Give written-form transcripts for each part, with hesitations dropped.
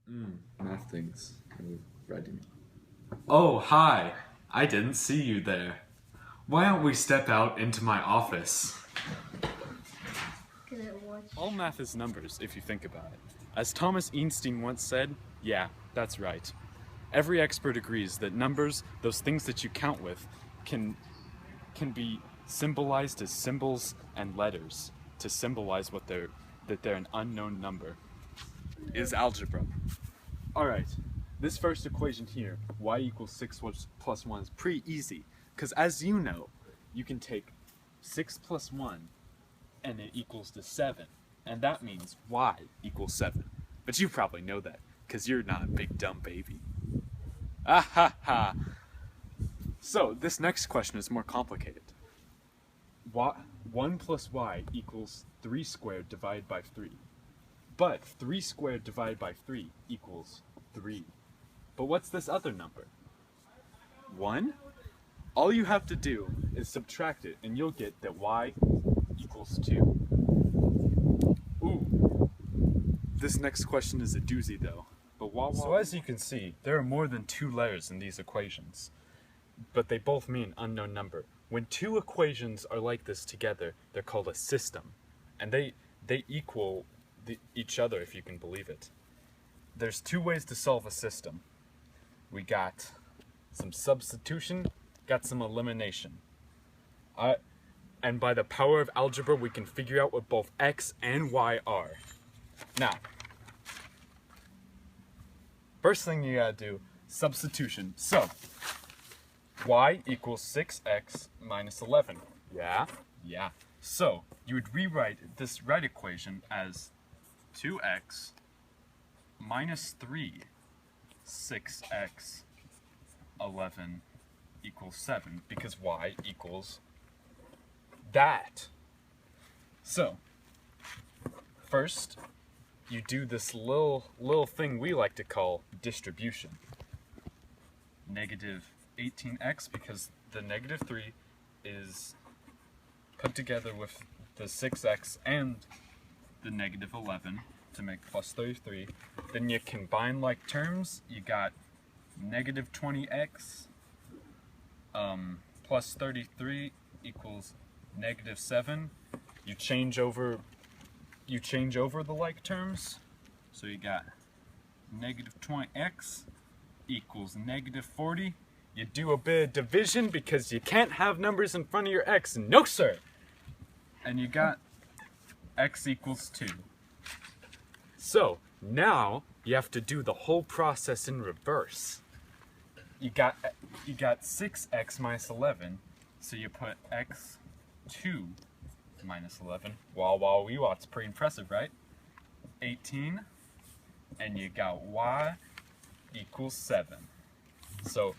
Math things. Writing. Oh, hi. I didn't see you there. Why don't we step out into my office? All math is numbers, if you think about it. As Thomas Einstein once said, yeah, that's right. Every expert agrees that numbers, those things that you count with, can be symbolized as symbols and letters to symbolize that they're an unknown number. Is algebra. Alright, this first equation here, y equals 6 plus 1 is pretty easy, because as you know, you can take 6 plus 1 and it equals to 7, and that means y equals 7. But you probably know that, because you're not a big dumb baby. Ah ha ha! So, this next question is more complicated. 1 plus y equals 3 squared divided by 3. But 3 squared divided by 3 equals 3. But what's this other number? 1? All you have to do is subtract it, and you'll get that y equals 2. Ooh. This next question is a doozy, though. So as you can see, there are more than 2 letters in these equations. But they both mean unknown number. When 2 equations are like this together, they're called a system. And they equal each other, if you can believe it. There's 2 ways to solve a system. We got some substitution, got some elimination. And by the power of algebra, we can figure out what both x and y are. Now, first thing you gotta do, substitution. So, y equals 6x minus 11. Yeah? Yeah. So, you would rewrite this right equation as 2x minus 3, 6x, 11 equals 7, because y equals that. So, first, you do this little thing we like to call distribution. Negative 18x, because the negative 3 is put together with the 6x and the negative 11 to make plus 33. Then you combine like terms. You got negative 20x plus 33 equals negative 7. You change over the like terms. So you got negative 20x equals negative 40. You do a bit of division because you can't have numbers in front of your x. No, sir! And you got x equals 2. So, now you have to do the whole process in reverse. You got 6x minus 11, so you put x2 minus 11. Wow, it's pretty impressive, right? 18, and you got y equals 7. So,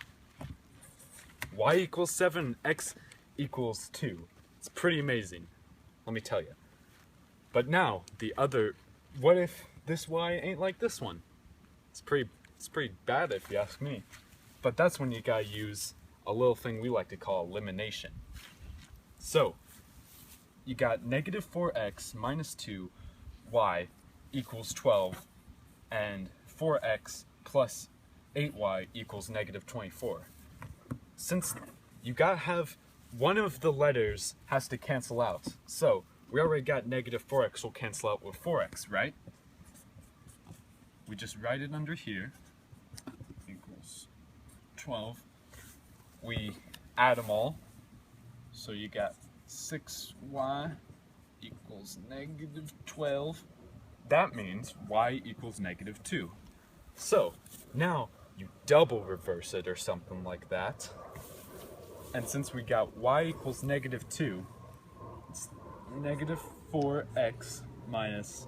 y equals 7, x equals 2. It's pretty amazing, let me tell you. But now, what if this y ain't like this one? It's pretty bad if you ask me. But that's when you gotta use a little thing we like to call elimination. So, you got negative 4x minus 2y equals 12, and 4x plus 8y equals negative 24. Since you gotta have one of the letters has to cancel out, so we already got negative 4x will cancel out with 4x, right? We just write it under here, equals 12. We add them all, so you got 6y equals negative 12. That means y equals negative 2. So, now you double reverse it or something like that. And since we got y equals negative 2, it's negative 4x minus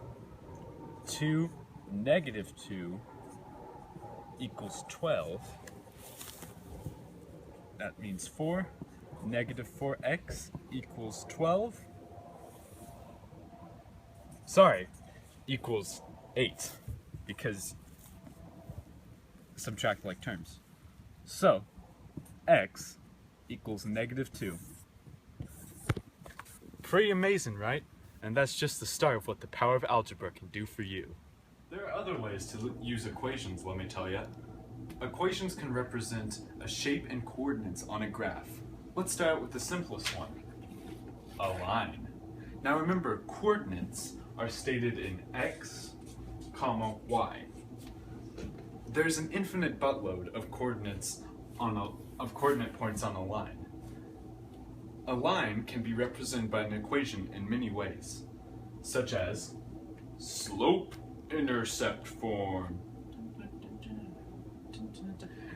2 negative 2 equals 12. That means negative 4x equals 12. Sorry, equals 8, because subtract like terms. So, x equals negative 2. Pretty amazing, right? And that's just the start of what the power of algebra can do for you. There are other ways to use equations, let me tell you. Equations can represent a shape and coordinates on a graph. Let's start out with the simplest one, a line. Now remember, coordinates are stated in x, comma, y. There's an infinite buttload of coordinates of coordinate points on a line. A line can be represented by an equation in many ways, such as slope-intercept form,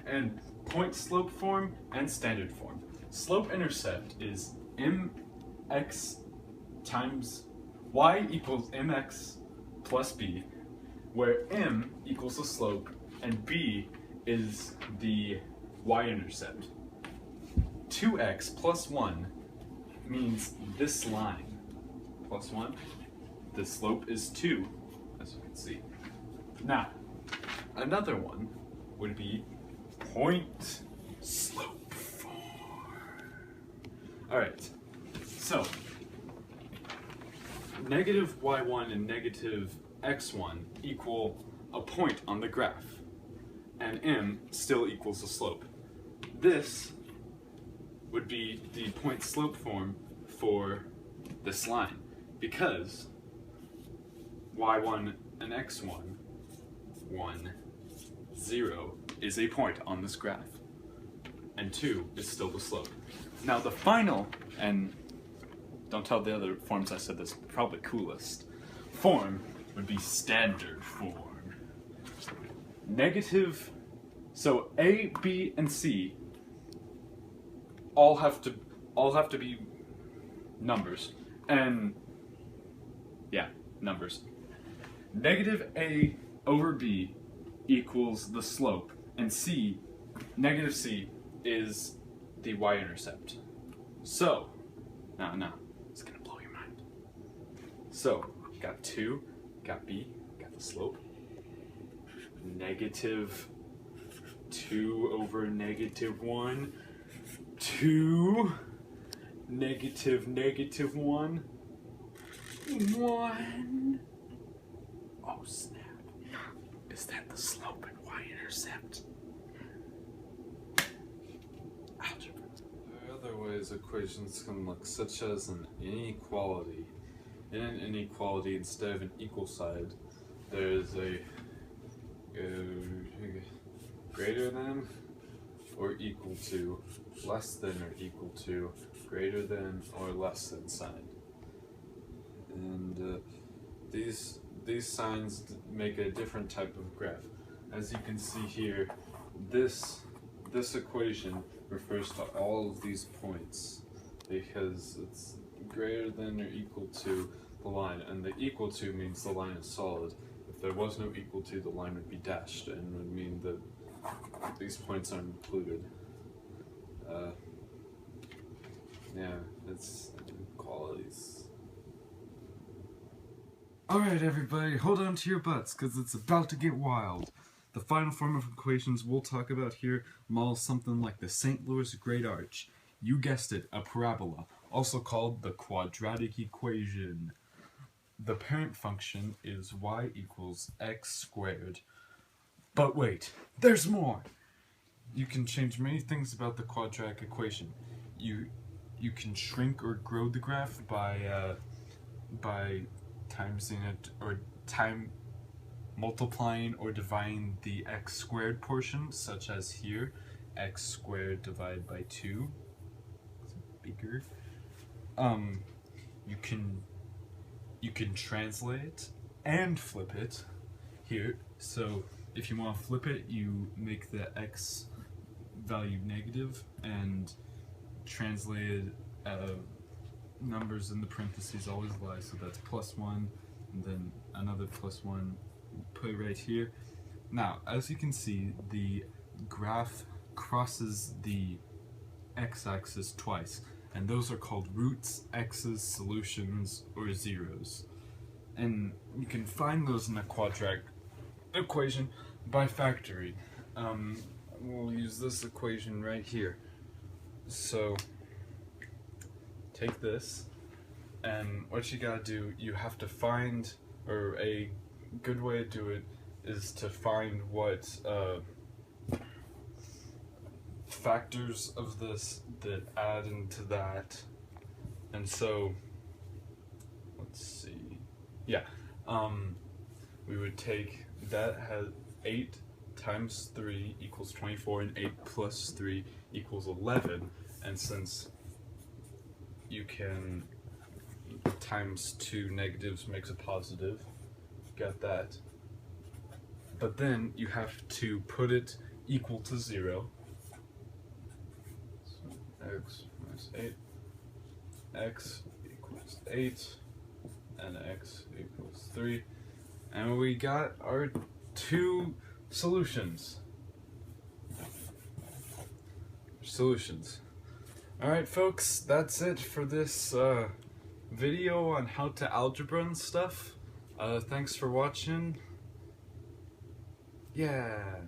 and point-slope form and standard form. Slope-intercept is mx times y equals mx plus b, where m equals the slope and b is the y-intercept. 2x plus 1 means this line plus 1. The slope is 2, as you can see. Now, another one would be point slope form. Alright, so negative y1 and negative x1 equal a point on the graph, and m still equals the slope. This would be the point slope form for this line, because y1 and x1, 1, 0, is a point on this graph, and 2 is still the slope. Now the final, and don't tell the other forms I said this, probably coolest, form would be standard form. Negative, so A, B, and C all have to be numbers, and yeah, numbers. Negative A over B equals the slope, and C, negative C, is the y-intercept. So, no, it's gonna blow your mind. So, got 2, got B, got the slope. Negative 2 over negative 1, 2, negative 1, 1. Oh snap. Is that the slope and y-intercept? Algebra. There are other ways equations can look, such as an inequality. In an inequality, instead of an equal side, there is a greater than or equal to, less than or equal to, greater than or less than sign. And these signs make a different type of graph. As you can see here, this equation refers to all of these points because it's greater than or equal to the line, and the equal to means the line is solid. If there was no equal to, the line would be dashed and would mean that these points aren't included. Yeah, it's inequalities. Alright everybody, hold on to your butts, because it's about to get wild. The final form of equations we'll talk about here models something like the St. Louis Great Arch. You guessed it, a parabola, also called the quadratic equation. The parent function is y equals x squared. But wait, there's more! You can change many things about the quadratic equation. You can shrink or grow the graph by timesing it, or multiplying or dividing the x squared portion, such as here, x squared divided by 2. It's bigger. You can translate and flip it here. So if you want to flip it, you make the x value negative and translated numbers in the parentheses always lie, so that's +1 and then another +1, put it right here. Now, as you can see, the graph crosses the x-axis twice, and those are called roots, x's, solutions, or zeros. And you can find those in a quadratic equation by factoring. We'll use this equation right here. So take this, and what you gotta do, you have to find, or a good way to do it is to find what factors of this that add into that. And so, let's see. Yeah, we would take that has 8 times 3 equals 24, and 8 plus 3 equals 11. And since you can times 2 negatives makes a positive, got that. But then you have to put it equal to 0. So x minus 8, x equals 8, and x equals 3. And we got our 2 solutions. Alright folks, that's it for this video on how to algebra and stuff. Thanks for watching. Yeah.